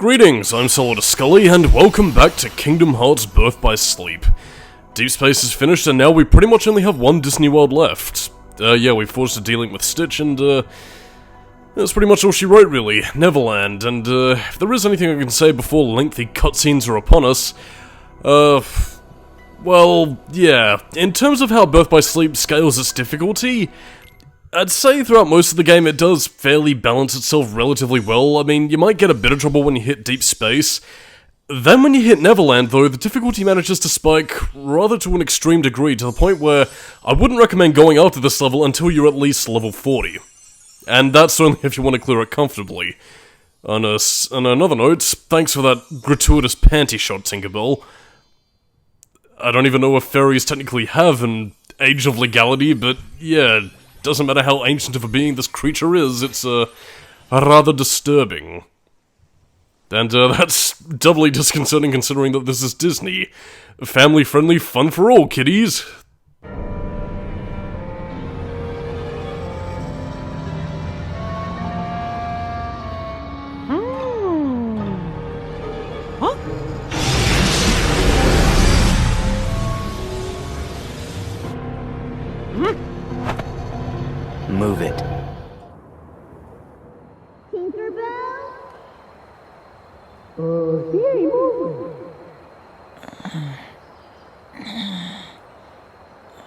Greetings, I'm Solidus-Skully, and welcome back to Kingdom Hearts Birth by Sleep. Deep Space is finished, and now we pretty much only have one Disney World left. Yeah, we forged a dealing with Stitch, and, that's pretty much all she wrote, really. Neverland, and, if there is anything I can say before lengthy cutscenes are upon us, well, yeah. In terms of how Birth by Sleep scales its difficulty, I'd say throughout most of the game it does fairly balance itself relatively well. I mean, you might get a bit of trouble when you hit Deep Space. Then when you hit Neverland, though, the difficulty manages to spike rather to an extreme degree, to the point where I wouldn't recommend going after this level until you're at least level 40. And that's only if you want to clear it comfortably. On another note, thanks for that gratuitous panty shot, Tinkerbell. I don't even know if fairies technically have an age of legality, but yeah, doesn't matter how ancient of a being this creature is, it's, rather disturbing. And, that's doubly disconcerting considering that this is Disney. Family-friendly fun for all, kiddies! Huh? Move it. Tinkerbell? He ain't moving.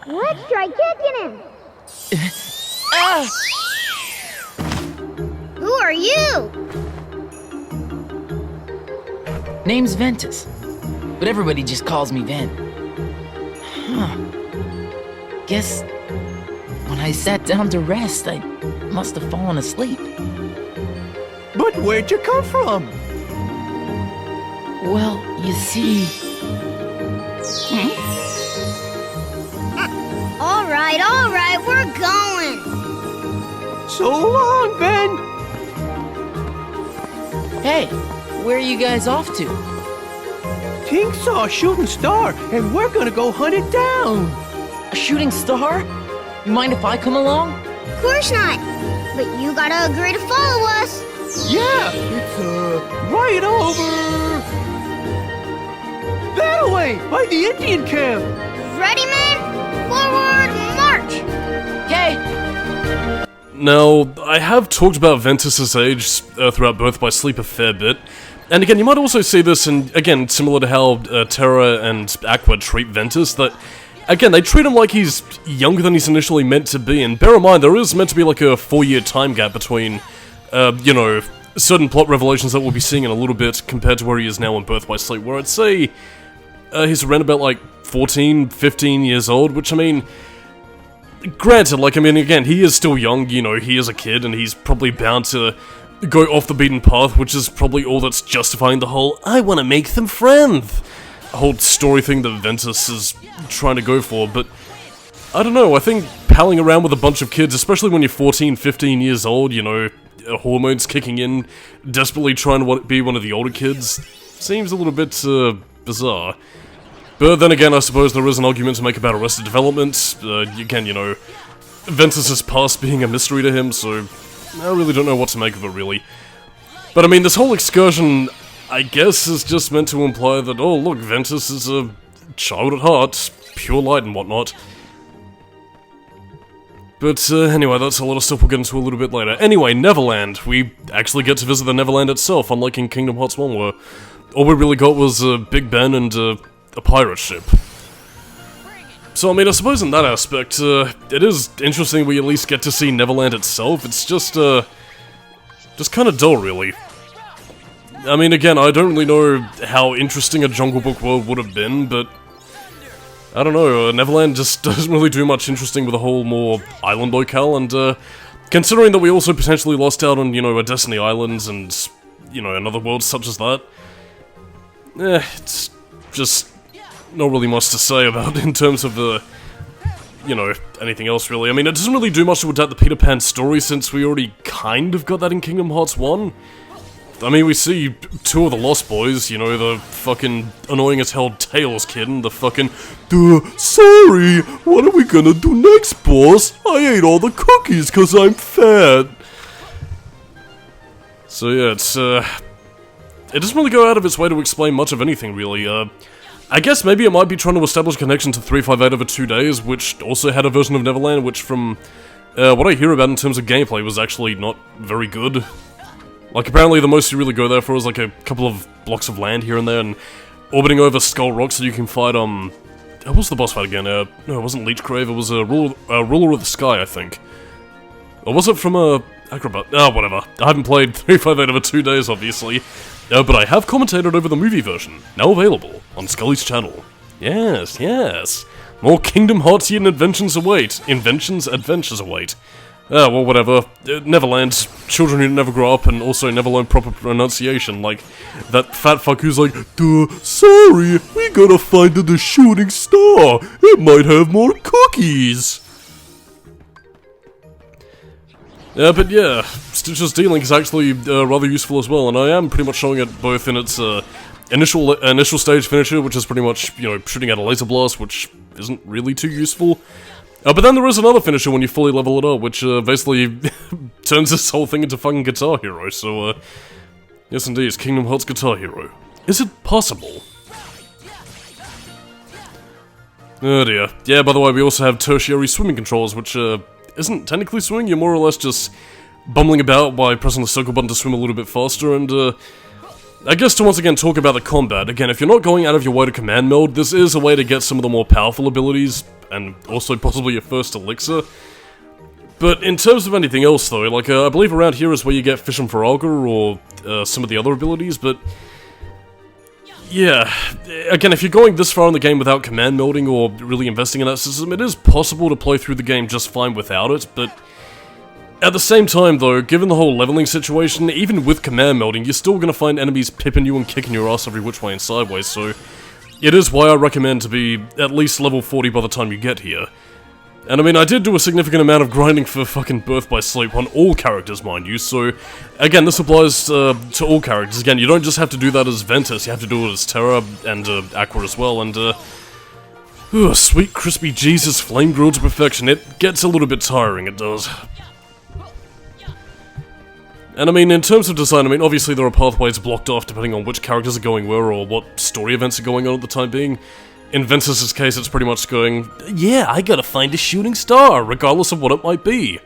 Let's try kicking him. Who are you? Name's Ventus, but everybody just calls me Ven. Huh. Guess when I sat down to rest, I must have fallen asleep. But where'd you come from? Well, you see... All right, we're going. So long, Ben! Hey, where are you guys off to? Tink saw a shooting star, and we're gonna go hunt it down! A shooting star? You mind if I come along? Of course not. But you gotta agree to follow us. Yeah, it's, right over... that way, by the Indian camp! Ready, men? Forward, march! Yay! Now, I have talked about Ventus's age throughout Birth by Sleep a fair bit, and again, you might also see this in, again, similar to how Terra and Aqua treat Ventus, that, again, they treat him like he's younger than he's initially meant to be, and bear in mind, there is meant to be like a 4-year time gap between, you know, certain plot revelations that we'll be seeing in a little bit compared to where he is now in Birth by Sleep, where I'd say he's around about, like, 14, 15 years old, which, I mean, granted, like, I mean, again, he is still young, you know, he is a kid, and he's probably bound to go off the beaten path, which is probably all that's justifying the whole, I want to make them friends, whole story thing that Ventus is trying to go for, but I don't know, I think palling around with a bunch of kids, especially when you're 14, 15 years old, you know, hormones kicking in, desperately trying to be one of the older kids, seems a little bit, bizarre. But then again, I suppose there is an argument to make about Arrested Development, again, you know, Ventus's past being a mystery to him, so I really don't know what to make of it, really. But I mean, this whole excursion, I guess, is just meant to imply that, oh look, Ventus is a child at heart, pure light and whatnot. But anyway, that's a lot of stuff we'll get into a little bit later. Anyway, Neverland. We actually get to visit the Neverland itself, unlike in Kingdom Hearts 1, where all we really got was Big Ben and a pirate ship. So, I mean, I suppose in that aspect, it is interesting we at least get to see Neverland itself. It's just kind of dull, really. I mean, again, I don't really know how interesting a Jungle Book world would have been, but I don't know, Neverland just doesn't really do much interesting with a whole more island locale, and, considering that we also potentially lost out on, you know, a Destiny Islands and, you know, another world such as that, it's just not really much to say about in terms of, you know, anything else, really. I mean, it doesn't really do much to adapt the Peter Pan story, since we already kind of got that in Kingdom Hearts 1. I mean, we see two of the Lost Boys, you know, the fucking annoying as hell Tails kid and the fucking, sorry, what are we gonna do next, boss? I ate all the cookies 'cause I'm fat. So yeah, it's, it doesn't really go out of its way to explain much of anything, really. I guess maybe it might be trying to establish a connection to 358 over 2 days, which also had a version of Neverland, which from what I hear about in terms of gameplay was actually not very good. Like, apparently the most you really go there for is like a couple of blocks of land here and there, and orbiting over Skull Rock so you can fight, what was the boss fight again? No, it wasn't Leech Crave, it was a Ruler of the Sky, I think. Or was it from Acrobat? Whatever. I haven't played 358 over 2 days, obviously. But I have commentated over the movie version, now available on Skully's channel. Yes, yes. More Kingdom Heartsian adventures await. Adventures await. Well, whatever. Neverland, children who never grow up, and also never learn proper pronunciation, like that fat fuck who's like, duh, sorry, we gotta find the shooting star. It might have more cookies. But yeah, Stitch's D-Link is actually rather useful as well, and I am pretty much showing it both in its initial stage finisher, which is pretty much, you know, shooting at a laser blast, which isn't really too useful. But then there is another finisher when you fully level it up, which basically turns this whole thing into fucking Guitar Hero, so yes indeed, it's Kingdom Hearts Guitar Hero. Is it possible? Oh dear. Yeah, by the way, we also have tertiary swimming controls, which isn't technically swimming, you're more or less just bumbling about by pressing the circle button to swim a little bit faster, and I guess to once again talk about the combat, again, if you're not going out of your way to command mode, this is a way to get some of the more powerful abilities, and also possibly your first elixir. But in terms of anything else though, like, I believe around here is where you get Fission for Augur, or some of the other abilities, but yeah, again, if you're going this far in the game without command melding or really investing in that system, it is possible to play through the game just fine without it, but at the same time though, given the whole leveling situation, even with command melding, you're still gonna find enemies pipping you and kicking your ass every which way and sideways, so it is why I recommend to be at least level 40 by the time you get here. And I mean, I did do a significant amount of grinding for fucking Birth by Sleep on all characters, mind you, so again, this applies to all characters. Again, you don't just have to do that as Ventus, you have to do it as Terra and Aqua as well, and sweet crispy Jesus flame grilled to perfection. It gets a little bit tiring, it does. And I mean, in terms of design, I mean, obviously there are pathways blocked off depending on which characters are going where or what story events are going on at the time being. In Ventus's case, it's pretty much going, yeah, I gotta find a shooting star, regardless of what it might be.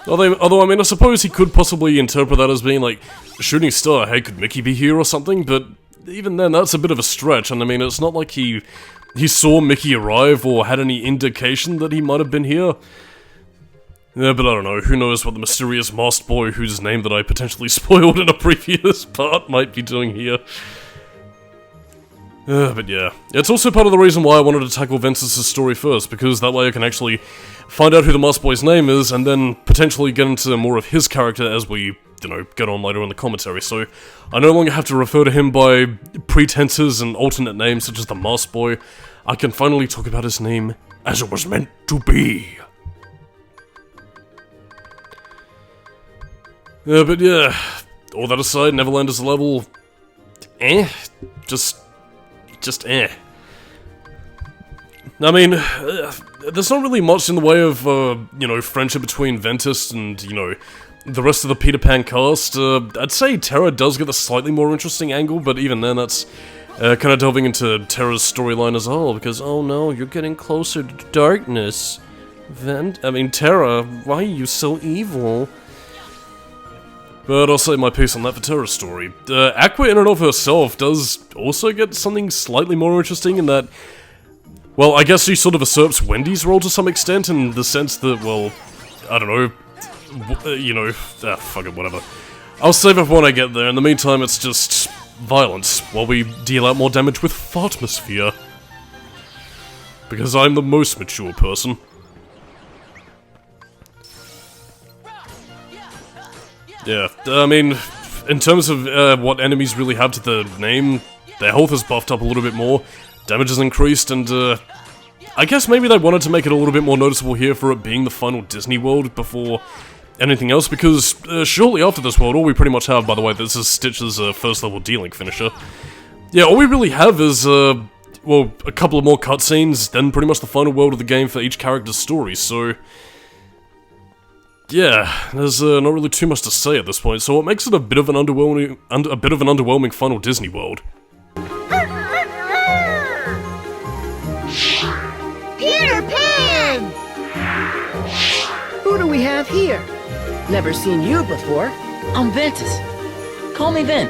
Although, I mean, I suppose he could possibly interpret that as being like, a shooting star, hey, could Mickey be here or something? But even then, that's a bit of a stretch, and I mean, it's not like he saw Mickey arrive or had any indication that he might have been here. Yeah, but I don't know, who knows what the mysterious masked boy whose name that I potentially spoiled in a previous part might be doing here. But yeah, it's also part of the reason why I wanted to tackle Ventus' story first, because that way I can actually find out who the masked boy's name is, and then potentially get into more of his character as we, you know, get on later in the commentary, so I no longer have to refer to him by pretenses and alternate names such as the masked boy. I can finally talk about his name as it was meant to be. But yeah, all that aside, Neverland is a level... Just eh. I mean, there's not really much in the way of, you know, friendship between Ventus and, you know, the rest of the Peter Pan cast. I'd say Terra does get a slightly more interesting angle, but even then that's kind of delving into Terra's storyline as a whole, because, oh no, you're getting closer to darkness. Terra, why are you so evil? But I'll say my piece on that for Terra's story. Aqua in and of herself does also get something slightly more interesting in that, well, I guess she sort of usurps Wendy's role to some extent in the sense that, well, I don't know, you know, fuck it, whatever. I'll save it for when I get there. In the meantime, it's just violence, while we deal out more damage with Fartmosphere. Because I'm the most mature person. Yeah, I mean, in terms of what enemies really have to the name, their health is buffed up a little bit more, damage is increased, and I guess maybe they wanted to make it a little bit more noticeable here for it being the final Disney world before anything else, because shortly after this world, all we pretty much have, by the way, this is Stitch's first level D-Link finisher. Yeah, all we really have is, well, a couple of more cutscenes, then pretty much the final world of the game for each character's story, so... yeah, there's not really too much to say at this point, so it makes it a bit of an underwhelming final Disney World. Peter Pan! Who do we have here? Never seen you before. I'm Ventus. Call me Ven.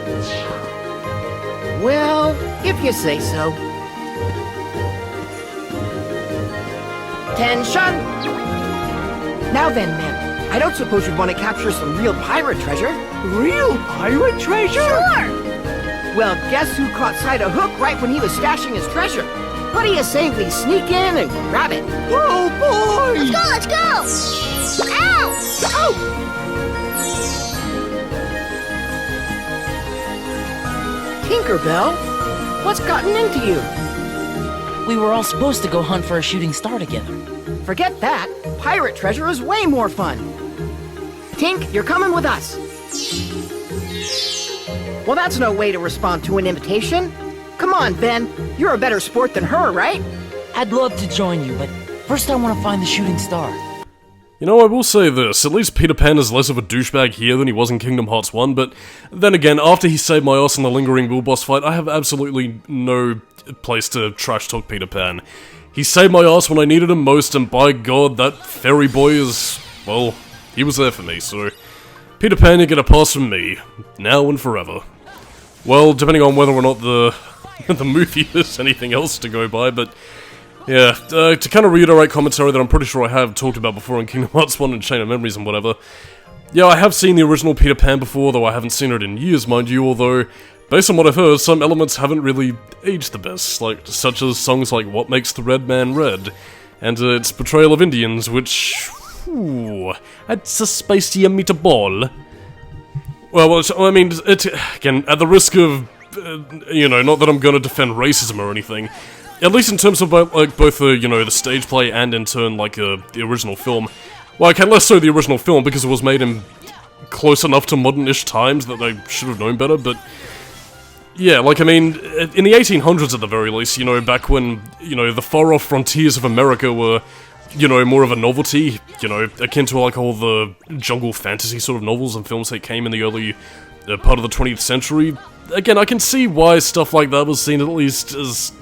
Well, if you say so. Tension! Now then, men, I don't suppose you'd want to capture some real pirate treasure? Real pirate treasure? Sure! Well, guess who caught sight of Hook right when he was stashing his treasure? What do you say we sneak in and grab it? Oh boy! Let's go! Ow! Oh! Tinkerbell, what's gotten into you? We were all supposed to go hunt for a shooting star together. Forget that. Pirate treasure is way more fun. Tink, you're coming with us. Well, that's no way to respond to an invitation. Come on, Ben. You're a better sport than her, right? I'd love to join you, but first I want to find the shooting star. You know, I will say this, at least Peter Pan is less of a douchebag here than he was in Kingdom Hearts 1, but then again, after he saved my ass in the lingering Will boss fight, I have absolutely no place to trash talk Peter Pan. He saved my ass when I needed him most, and by God, that fairy boy is, well, he was there for me, so Peter Pan, you get a pass from me, now and forever. Well, depending on whether or not the movie is anything else to go by, but yeah, to kind of reiterate commentary that I'm pretty sure I have talked about before in Kingdom Hearts 1 and Chain of Memories and whatever. Yeah, I have seen the original Peter Pan before, though I haven't seen it in years, mind you, although, based on what I've heard, some elements haven't really aged the best, like, such as songs like What Makes the Red Man Red, and its portrayal of Indians, which, ooh, it's a spicy meatball. Well, I mean, again, at the risk of, you know, not that I'm gonna defend racism or anything, at least in terms of, like, both the, you know, the stage play and in turn, like, the original film. Well, okay, less so the original film, because it was made in close enough to modern-ish times that they should have known better, but yeah, like, I mean, in the 1800s at the very least, you know, back when, you know, the far-off frontiers of America were, you know, more of a novelty, you know, akin to, like, all the jungle fantasy sort of novels and films that came in the early part of the 20th century. Again, I can see why stuff like that was seen at least as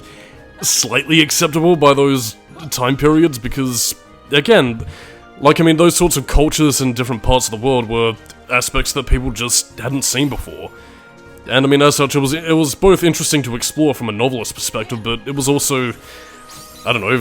slightly acceptable by those time periods, because, again, like, I mean, those sorts of cultures in different parts of the world were aspects that people just hadn't seen before. And, I mean, as such, it was both interesting to explore from a novelist perspective, but it was also, I don't know,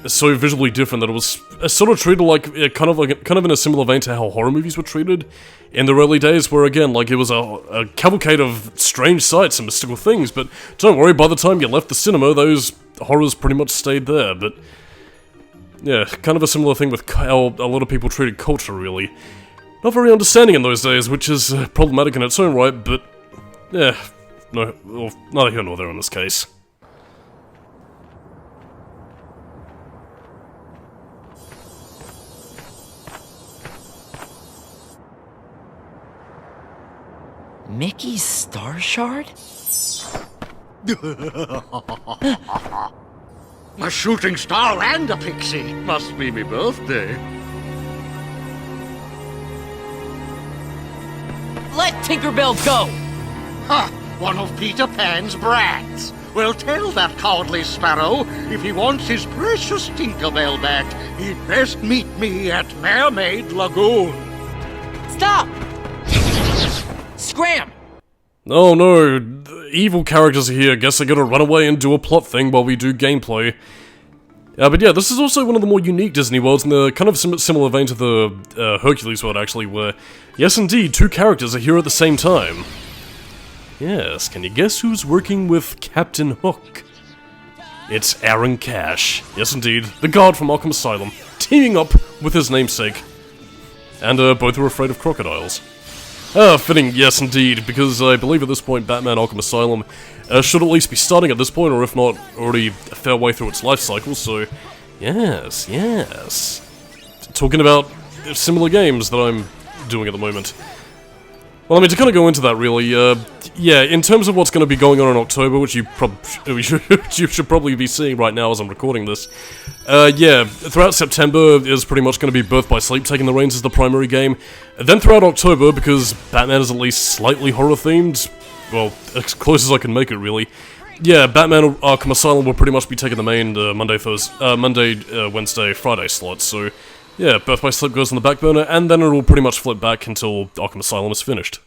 so visually different that it was sort of treated like, kind of in a similar vein to how horror movies were treated in the early days, where again, like, it was a cavalcade of strange sights and mystical things, but don't worry, by the time you left the cinema, those horrors pretty much stayed there, but yeah, kind of a similar thing with how a lot of people treated culture, really. Not very understanding in those days, which is problematic in its own right, but yeah, no, well, neither here nor there in this case. Mickey's Star Shard? A shooting star and a pixie. Must be me birthday. Let Tinkerbell go! Ha! One of Peter Pan's brats. Well, tell that cowardly sparrow, if he wants his precious Tinkerbell back, he'd best meet me at Mermaid Lagoon. Stop! Scram! Oh no, the evil characters are here, guess I gotta run away and do a plot thing while we do gameplay. But yeah, this is also one of the more unique Disney worlds in the kind of similar vein to the Hercules world, actually, where, yes indeed, two characters are here at the same time. Yes, can you guess who's working with Captain Hook? It's Aaron Cash. Yes indeed, the guard from Arkham Asylum, teaming up with his namesake. And both are afraid of crocodiles. Fitting, yes indeed, because I believe at this point Batman Arkham Asylum should at least be starting at this point, or if not, already a fair way through its life cycle, so yes, yes. Talking about similar games that I'm doing at the moment. Well, I mean, to kind of go into that, really, yeah, in terms of what's going to be going on in October, which you should probably be seeing right now as I'm recording this, yeah, throughout September is pretty much going to be Birth by Sleep taking the reins as the primary game. And then throughout October, because Batman is at least slightly horror-themed, well, as close as I can make it, really, yeah, Batman Arkham Asylum will pretty much be taking the main Monday, Wednesday, Friday slots, so... yeah, Birth by Sleep goes on the back burner, and then it'll pretty much flip back until Arkham Asylum is finished.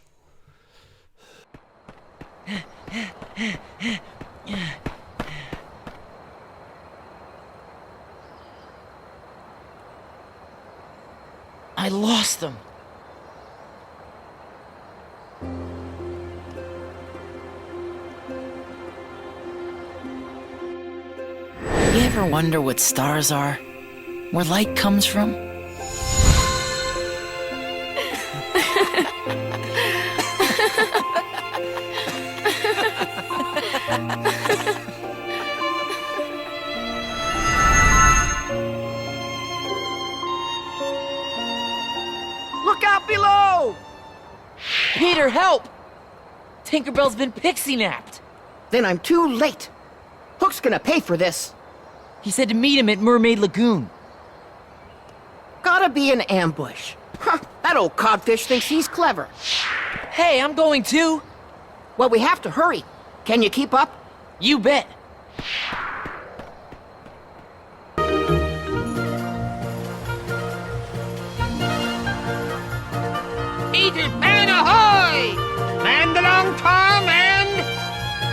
I lost them. You ever wonder what stars are? Where light comes from? Look out below! Peter, help! Tinkerbell's been pixie-napped. Then I'm too late. Hook's gonna pay for this. He said to meet him at Mermaid Lagoon. Gotta be an ambush. Huh, that old codfish thinks he's clever. Hey, I'm going too. Well, we have to hurry. Can you keep up? You bet. Peter Pan ahoy! Man along Tom and...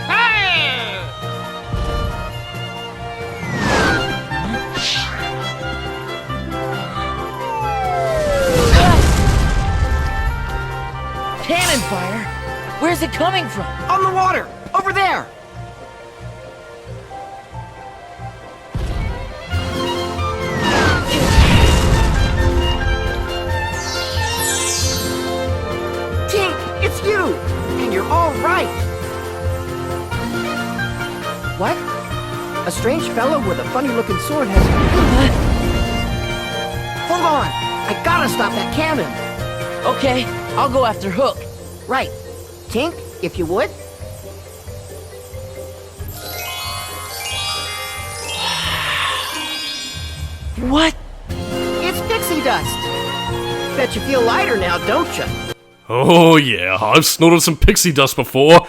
fire! Cannon fire? Where's it coming from? On the water! Over there! Tink, it's you! And you're all right! What? A strange fellow with a funny-looking sword has... Hold on! I gotta stop that cannon! Okay, I'll go after Hook. Right. Tink, if you would. What? It's pixie dust. Bet you feel lighter now, don't you? Oh yeah, I've snorted some pixie dust before.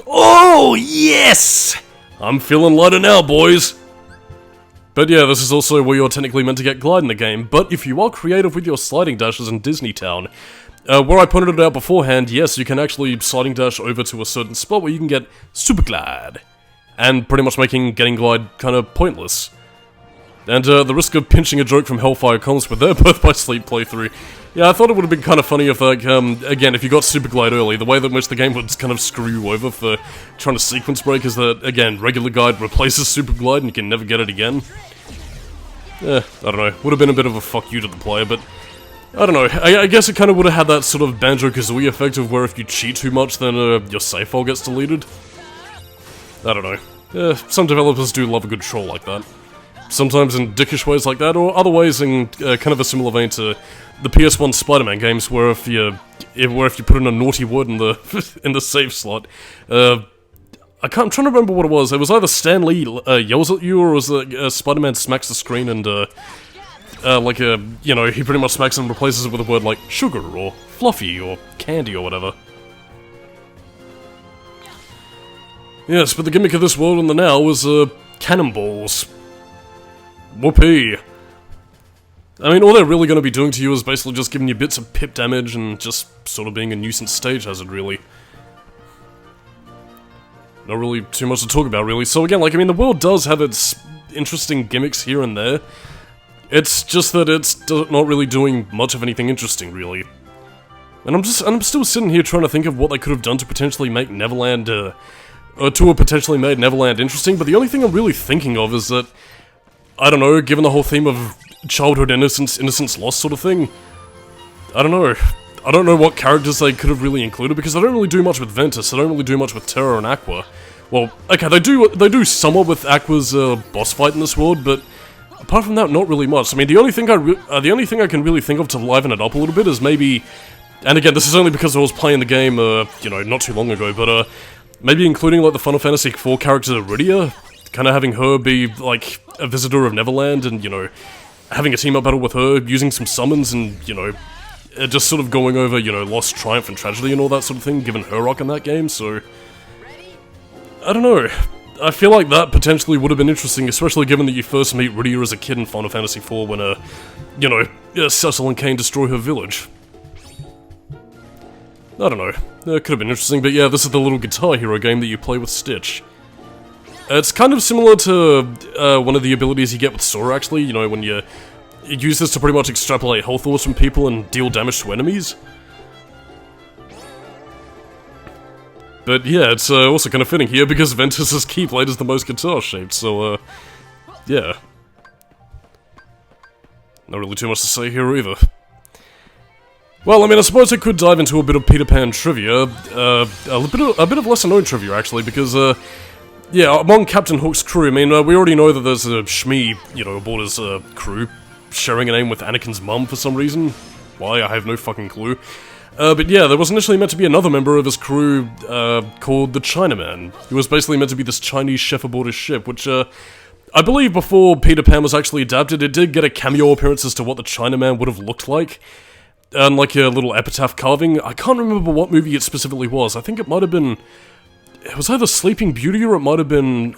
Oh yes! I'm feeling lighter now, boys. But yeah, this is also where you're technically meant to get glide in the game, but if you are creative with your sliding dashes in Disney Town, where I pointed it out beforehand, yes, you can actually sliding dash over to a certain spot where you can get super glide, and pretty much making getting glide kind of pointless. And the risk of pinching a joke from Hellfire comes with their Birth by Sleep playthrough. Yeah, I thought it would have been kind of funny if, like, again, if you got super glide early, the way in which the game would kind of screw you over for trying to sequence break is that, again, regular glide replaces super glide and you can never get it again. I don't know, would have been a bit of a fuck you to the player, but I don't know, I guess it kind of would have had that sort of Banjo-Kazooie effect of where if you cheat too much, then your save file gets deleted. I don't know. Some developers do love a good troll like that. Sometimes in dickish ways like that, or other ways in kind of a similar vein to the PS1 Spider-Man games, where if you put in a naughty word in the in the save slot, I'm trying to remember what it was. It was either Stan Lee yells at you, or was it Spider-Man smacks the screen and like you know, he pretty much smacks it and replaces it with a word like sugar or fluffy or candy or whatever. Yes, but the gimmick of this world in the now was cannonballs. Whoopee. I mean, all they're really going to be doing to you is basically just giving you bits of pip damage and just sort of being a nuisance stage hazard, really. Not really too much to talk about, really. So again, like, I mean, the world does have its interesting gimmicks here and there. It's just that it's not really doing much of anything interesting, really. And I'm still sitting here trying to think of what they could have done to potentially make Neverland, to have potentially made Neverland interesting, but the only thing I'm really thinking of is that, I don't know, given the whole theme of childhood innocence lost sort of thing, I don't know. I don't know what characters they could have really included, because they don't really do much with Ventus, they don't really do much with Terra and Aqua. Well, okay, they do somewhat with Aqua's boss fight in this world, but apart from that, not really much. I mean, the only thing I can really think of to liven it up a little bit is maybe And again, this is only because I was playing the game, you know, not too long ago, but, maybe including, like, the Final Fantasy IV character Iridia, kind of having her be, like, a visitor of Neverland, and, you know, having a team-up battle with her, using some summons, and, you know, just sort of going over, you know, loss, triumph, and tragedy and all that sort of thing, given her rock in that game, so... I don't know. I feel like that potentially would have been interesting, especially given that you first meet Iridia as a kid in Final Fantasy IV when, you know, Cecil and Kain destroy her village. I don't know. It could have been interesting, but yeah, this is the little Guitar Hero game that you play with Stitch. It's kind of similar to one of the abilities you get with Sora, actually, you know, when you use this to pretty much extrapolate health orbs from people and deal damage to enemies. But yeah, it's also kind of fitting here because Ventus's Keyblade is the most guitar-shaped, so, yeah. Not really too much to say here either. Well, I mean, I suppose I could dive into a bit of Peter Pan trivia, a bit of lesser-known trivia, actually, because, yeah, among Captain Hook's crew, I mean, we already know that there's a Shmi, you know, aboard his, crew, sharing a name with Anakin's mum for some reason. Why, I have no fucking clue. But yeah, there was initially meant to be another member of his crew, called the Chinaman. He was basically meant to be this Chinese chef aboard his ship, which, I believe before Peter Pan was actually adapted, it did get a cameo appearance as to what the Chinaman would have looked like. And like a little epitaph carving. I can't remember what movie it specifically was. I think it might have been... It was either Sleeping Beauty or it might have been,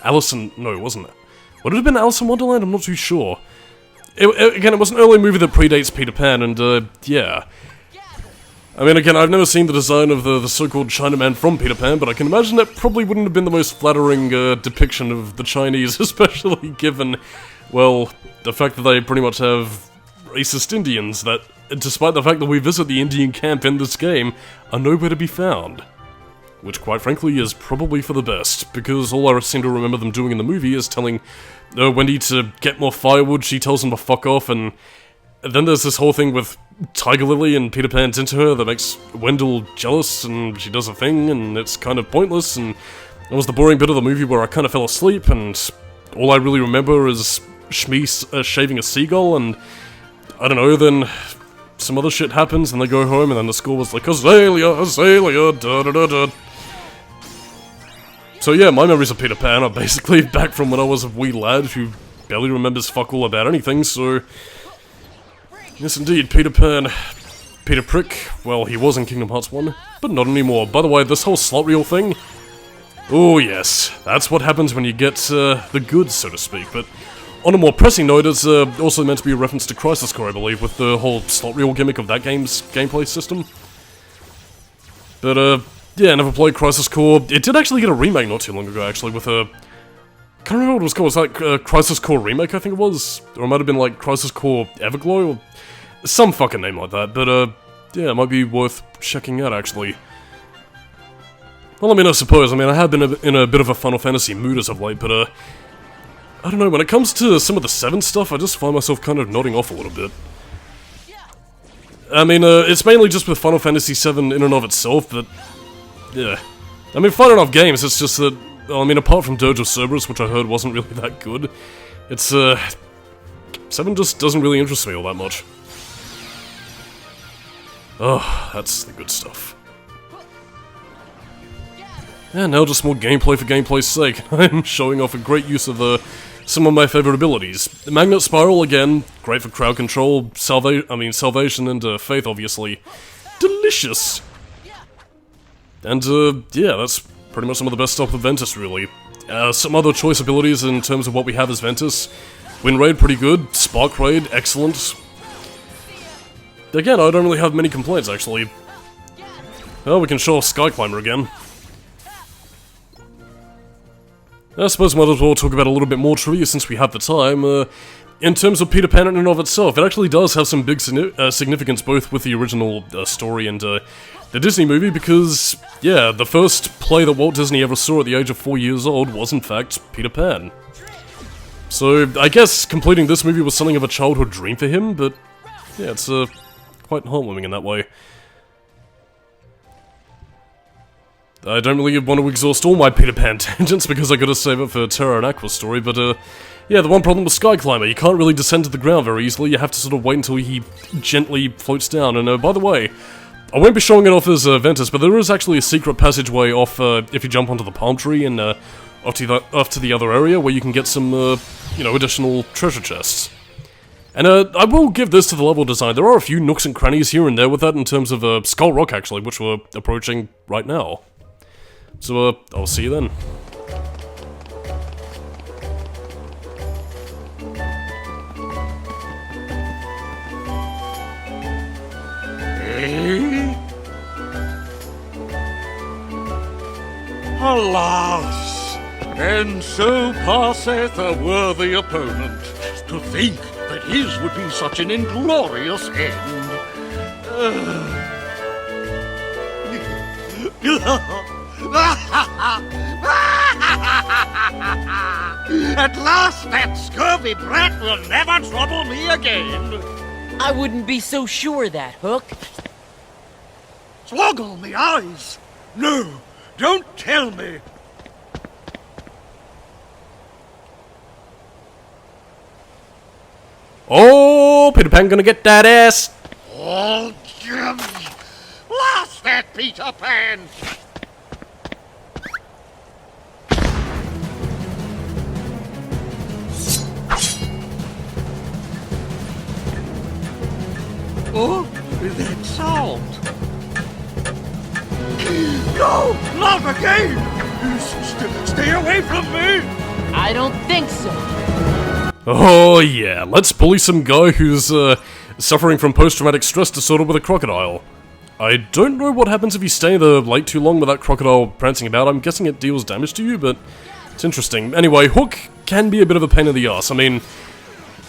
Alice in... No, it wasn't. Would it have been Alice in Wonderland? I'm not too sure. Again, it was an early movie that predates Peter Pan, and, yeah. I mean, again, I've never seen the design of the so-called Chinaman from Peter Pan, but I can imagine that probably wouldn't have been the most flattering, depiction of the Chinese, especially given, well, the fact that they pretty much have racist Indians that, despite the fact that we visit the Indian camp in this game, are nowhere to be found. Which, quite frankly, is probably for the best, because all I seem to remember them doing in the movie is telling Wendy to get more firewood, she tells him to fuck off, and then there's this whole thing with Tiger Lily and Peter Pan's into her that makes Wendell jealous, and she does a thing, and it's kind of pointless, and it was the boring bit of the movie where I kind of fell asleep, and all I really remember is Shmi shaving a seagull, and I don't know, then some other shit happens, and they go home, and then the score was like, Azalea, Azalea, da-da-da-da. So yeah, my memories of Peter Pan are basically back from when I was a wee lad who barely remembers fuck all about anything, so... Yes indeed, Peter Pan. Peter Prick, well, he was in Kingdom Hearts 1, but not anymore. By the way, this whole slot reel thing... Oh yes, that's what happens when you get, the goods, so to speak, but... On a more pressing note, it's also meant to be a reference to Crisis Core, I believe, with the whole slot reel gimmick of that game's gameplay system. But, yeah, never played Crisis Core. It did actually get a remake not too long ago, actually, with a... Can't remember what it was called. Was that Crisis Core Remake, I think it was? Or it might have been, like, Crisis Core Everglow, or some fucking name like that. But, yeah, it might be worth checking out, actually. Well, I mean, I suppose. I mean, I have been in a bit of a Final Fantasy mood as of late, but, I don't know, when it comes to some of the 7 stuff, I just find myself kind of nodding off a little bit. I mean, it's mainly just with Final Fantasy VII in and of itself, but... Yeah. I mean, fun enough games, it's just that... Well, I mean, apart from Dirge of Cerberus, which I heard wasn't really that good, it's, 7 just doesn't really interest me all that much. Oh, that's the good stuff. And now just more gameplay for gameplay's sake. I'm showing off a great use of, some of my favorite abilities. The Magnet Spiral, again, great for crowd control, salvation and, faith, obviously. Delicious! And, yeah, that's pretty much some of the best stuff with Ventus, really. Some other choice abilities in terms of what we have as Ventus. Wind Raid, pretty good. Spark Raid, excellent. Again, I don't really have many complaints, actually. Well, we can show off Sky Climber again. I suppose we might as well talk about a little bit more trivia since we have the time. In terms of Peter Pan in and of itself, it actually does have some big significance both with the original story and the Disney movie because, yeah, the first play that Walt Disney ever saw at the age of 4 years old was in fact Peter Pan. So, I guess completing this movie was something of a childhood dream for him, but yeah, it's quite heartwarming in that way. I don't really want to exhaust all my Peter Pan tangents because I gotta save it for Terra and Aqua's story, but Yeah, the one problem with Sky Climber, you can't really descend to the ground very easily, you have to sort of wait until he gently floats down, and by the way, I won't be showing it off as Ventus, but there is actually a secret passageway off if you jump onto the palm tree and off to the other area where you can get some, additional treasure chests. And I will give this to the level design. There are a few nooks and crannies here and there with that in terms of Skull Rock, actually, which we're approaching right now. So, I'll see you then. Alas, and so passeth a worthy opponent. To think that his would be such an inglorious end. At last that scurvy brat will never trouble me again. I wouldn't be so sure of that, Hook. Swoggle me eyes! No, don't tell me! Oh, Peter Pan gonna get that ass! Oh, Jim! Blast that Peter Pan! Oh, that sound! No, not again! Stay away from me! I don't think so. Oh yeah, let's bully some guy who's suffering from post-traumatic stress disorder with a crocodile. I don't know what happens if you stay in the lake too long with that crocodile prancing about. I'm guessing it deals damage to you, but it's interesting. Anyway, Hook can be a bit of a pain in the ass. I mean,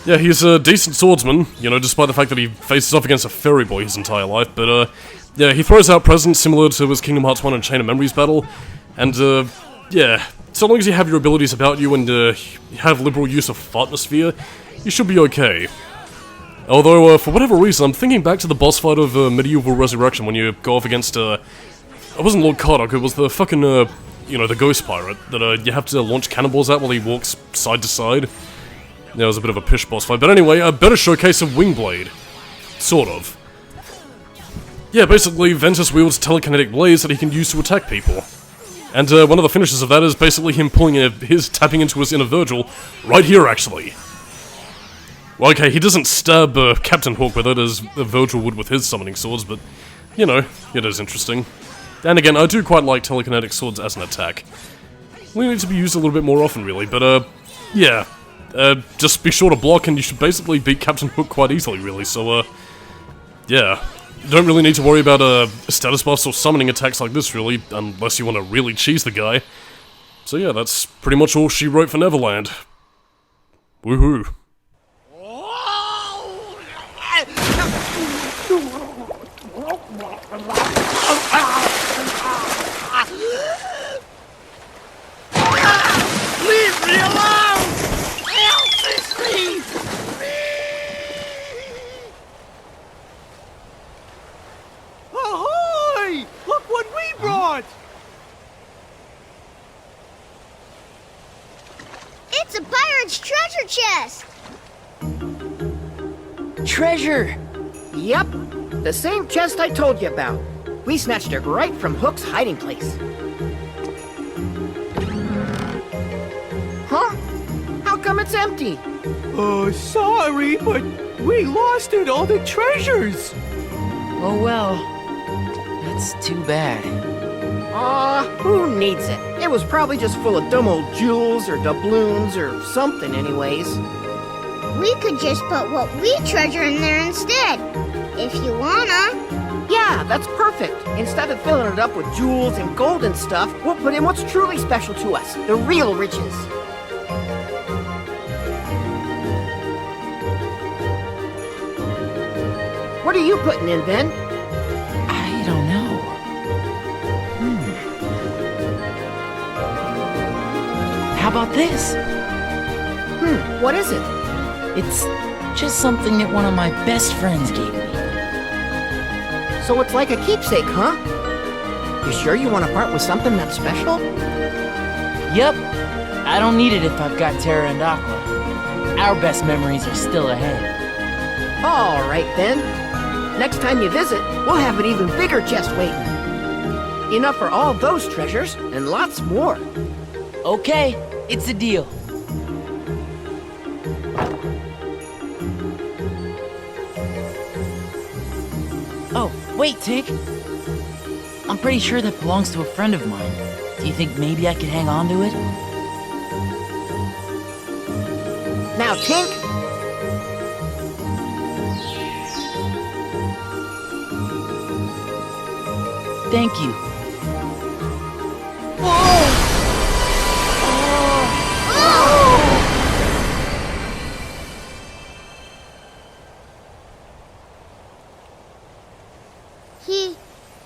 yeah, he's a decent swordsman, despite the fact that he faces off against a fairy boy his entire life, but yeah, he throws out presents similar to his Kingdom Hearts 1 and Chain of Memories battle, and yeah, so long as you have your abilities about you and have liberal use of Fartmosphere, you should be okay. Although, for whatever reason, I'm thinking back to the boss fight of Medieval Resurrection when you go off against, it wasn't Lord Kardok, it was the fucking, the ghost pirate that you have to launch cannonballs at while he walks side to side. Yeah, it was a bit of a pish boss fight, but anyway, a better showcase of Wingblade. Sort of. Yeah, basically, Ventus wields telekinetic blades that he can use to attack people. And one of the finishes of that is basically him tapping into his inner Virgil, right here, actually. Well, okay, he doesn't stab Captain Hook with it as Virgil would with his summoning swords, but, it is interesting. And again, I do quite like telekinetic swords as an attack. They need to be used a little bit more often, really, but, yeah. Just be sure to block and you should basically beat Captain Hook quite easily, really, so, yeah. You don't really need to worry about, status buffs or summoning attacks like this, really, unless you want to really cheese the guy. So yeah, that's pretty much all she wrote for Neverland. Woohoo. Leave me alone! Elsie, Ahoy! Look what we brought! It's a pirate's treasure chest! Treasure! Yep, the same chest I told you about. We snatched it right from Hook's hiding place. Huh? How come it's empty? Oh, sorry, but we lost it, all the treasures! Oh well. That's too bad. Who needs it? It was probably just full of dumb old jewels or doubloons or something anyways. We could just put what we treasure in there instead, if you wanna. Yeah, that's perfect. Instead of filling it up with jewels and gold and stuff, we'll put in what's truly special to us, the real riches. What are you putting in, Ben? I don't know. How about this? What is it? It's just something that one of my best friends gave me. So it's like a keepsake, huh? You sure you want to part with something that special? Yep. I don't need it if I've got Terra and Aqua. Our best memories are still ahead. All right, then. Next time you visit, we'll have an even bigger chest waiting. Enough for all those treasures, and lots more. Okay, it's a deal. Oh, wait, Tink. I'm pretty sure that belongs to a friend of mine. Do you think maybe I could hang on to it? Now, Tink, Thank you.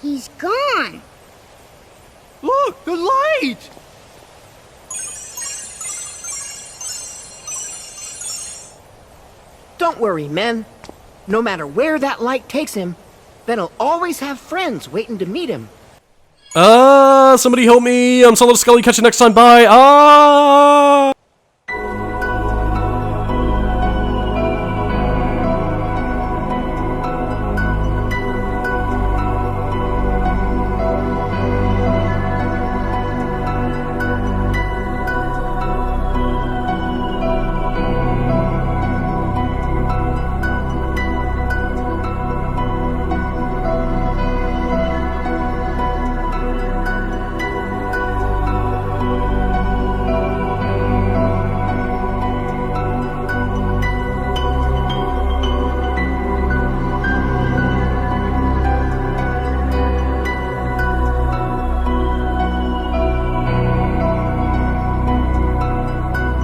He's gone. Look, the light! don't worry, men. No matter where that light takes him, Ven'll always have friends waiting to meet him. Somebody help me! I'm Solidus-Skully, catch you next time, bye!